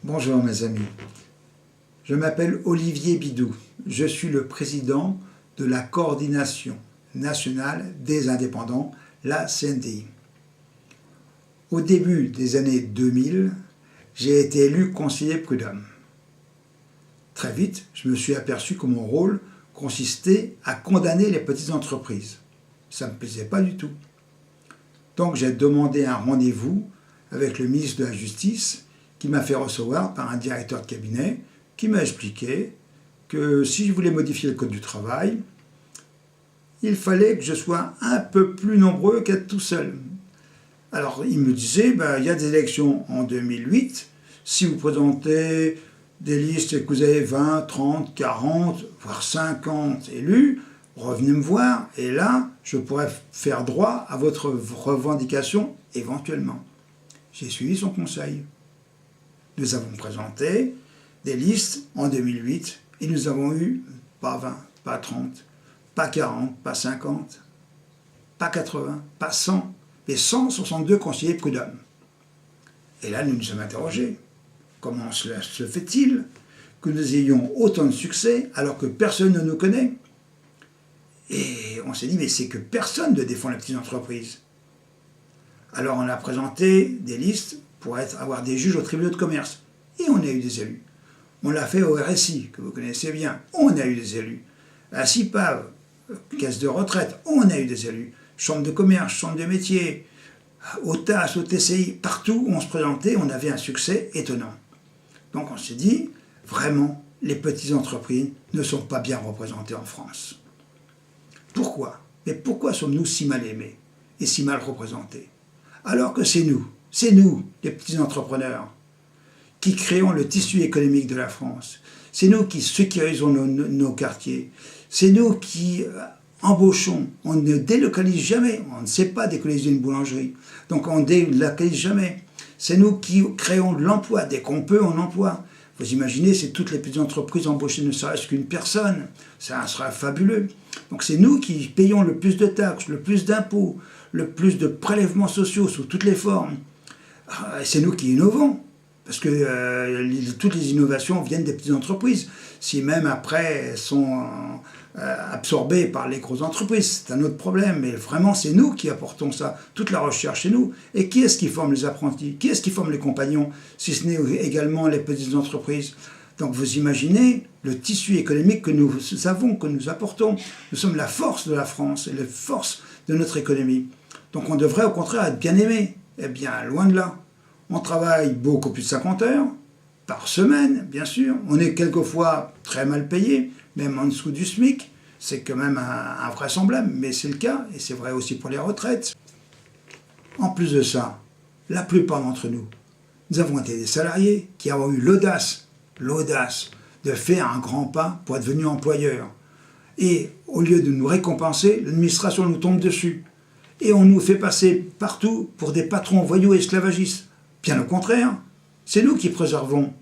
Bonjour mes amis, je m'appelle Olivier Bidou, je suis le président de la Coordination nationale des indépendants, la CNDI. Au début des années 2000, j'ai été élu conseiller prud'homme. Très vite, je me suis aperçu que mon rôle consistait à condamner les petites entreprises. Ça ne me plaisait pas du tout. Donc j'ai demandé un rendez-vous avec le ministre de la Justice qui m'a fait recevoir par un directeur de cabinet qui m'a expliqué que si je voulais modifier le code du travail, il fallait que je sois un peu plus nombreux qu'être tout seul. Alors il me disait, il y a des élections en 2008, si vous présentez des listes et que vous avez 20, 30, 40, voire 50 élus, revenez me voir et là, je pourrais faire droit à votre revendication éventuellement. J'ai suivi son conseil. Nous avons présenté des listes en 2008 et nous avons eu pas 20, pas 30, pas 40, pas 50, pas 80, pas 100, mais 162 conseillers prud'hommes. Et là, nous nous sommes interrogés. Comment cela se fait-il que nous ayons autant de succès alors que personne ne nous connaît? Et on s'est dit, mais c'est que personne ne défend les petites entreprises. Alors on a présenté des listes pour avoir des juges au tribunal de commerce. Et on a eu des élus. On l'a fait au RSI, que vous connaissez bien. On a eu des élus. À la CIPAV, caisse de retraite, on a eu des élus. Chambre de commerce, chambre de métier, au TAS, au TCI, partout où on se présentait, on avait un succès étonnant. Donc on s'est dit, vraiment, les petites entreprises ne sont pas bien représentées en France. Pourquoi? Mais pourquoi sommes-nous si mal aimés et si mal représentés? Alors que c'est nous, les petits entrepreneurs, qui créons le tissu économique de la France. C'est nous qui sécurisons nos quartiers. C'est nous qui embauchons. On ne délocalise jamais. On ne sait pas délocaliser une boulangerie. Donc on ne délocalise jamais. C'est nous qui créons de l'emploi. Dès qu'on peut, on emploie. Vous imaginez, c'est toutes les petites entreprises embauchées ne serait-ce qu'une personne. Ça sera fabuleux. Donc c'est nous qui payons le plus de taxes, le plus d'impôts, le plus de prélèvements sociaux sous toutes les formes. C'est nous qui innovons. Parce que toutes les innovations viennent des petites entreprises. Si même après elles sont absorbées par les grosses entreprises, c'est un autre problème. Mais vraiment, c'est nous qui apportons ça. Toute la recherche, c'est nous. Et qui est-ce qui forme les apprentis? Qui est-ce qui forme les compagnons? Si ce n'est également les petites entreprises. Donc vous imaginez le tissu économique que nous avons, que nous apportons. Nous sommes la force de la France et la force de notre économie. Donc on devrait au contraire être bien aimé. Eh bien, loin de là. On travaille beaucoup plus de 50 heures par semaine, bien sûr. On est quelquefois très mal payé, même en dessous du SMIC. C'est quand même invraisemblable, mais c'est le cas, et c'est vrai aussi pour les retraites. En plus de ça, la plupart d'entre nous, nous avons été des salariés qui avons eu l'audace de faire un grand pas pour être devenus employeurs. Et au lieu de nous récompenser, l'administration nous tombe dessus. Et on nous fait passer partout pour des patrons voyous et esclavagistes. Bien au contraire, c'est nous qui préservons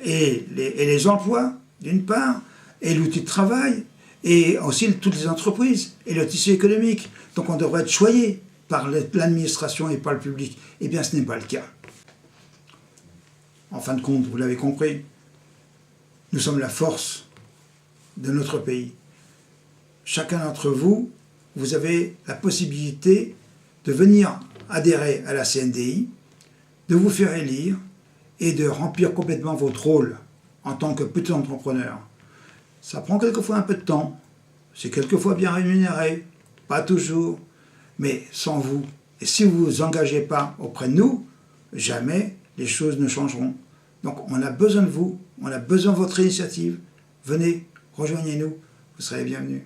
et les emplois, d'une part, et l'outil de travail, et aussi toutes les entreprises, et le tissu économique. Donc on devrait être choyé par l'administration et par le public. Eh bien, ce n'est pas le cas. En fin de compte, vous l'avez compris, nous sommes la force de notre pays. Chacun d'entre vous, vous avez la possibilité de venir adhérer à la CNDI, de vous faire élire et de remplir complètement votre rôle en tant que petit entrepreneur. Ça prend quelquefois un peu de temps, c'est quelquefois bien rémunéré, pas toujours, mais sans vous, et si vous ne vous engagez pas auprès de nous, jamais les choses ne changeront. Donc on a besoin de vous, on a besoin de votre initiative. Venez, rejoignez-nous, vous serez les bienvenus.